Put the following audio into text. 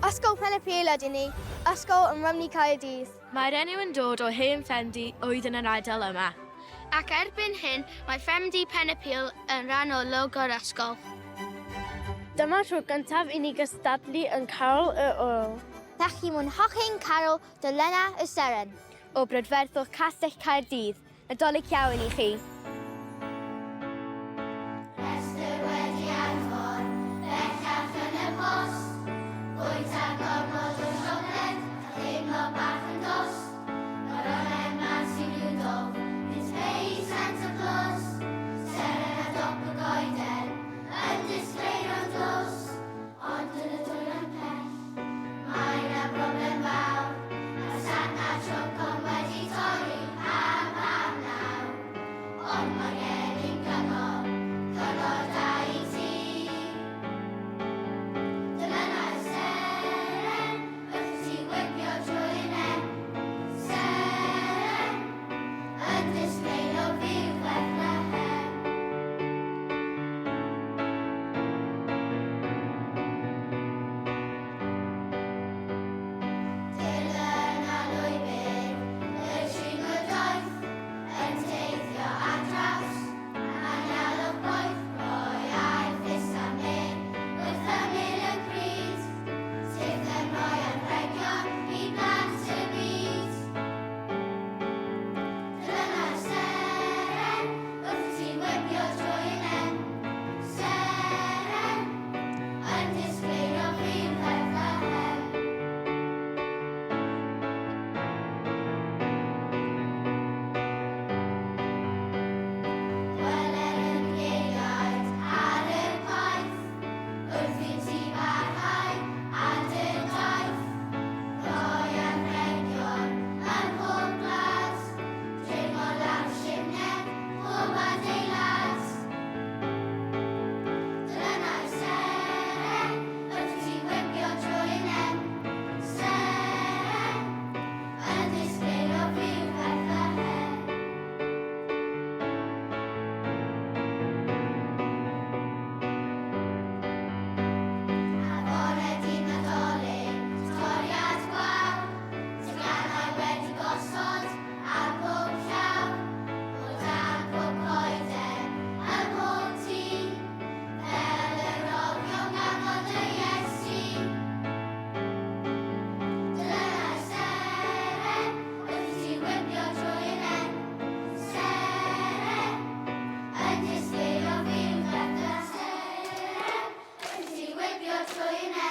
Ysgol Penyapil ydyn ni, ysgol yn Rymni Caerdydd. Mae'r enw yn dod o hen ffendi oedd yn yr ardal yma. Ac erbyn hyn, mae ffendi Penyapil yn rhan o logo'r ysgol. Dyma tro gyntaf i ni gystadlu yn Carol y Ôl. Felly mwynhewch Carol Dylenna y Seren. O brydferthwch Castell Caerdydd. Nadolig iawn i chi. Trwy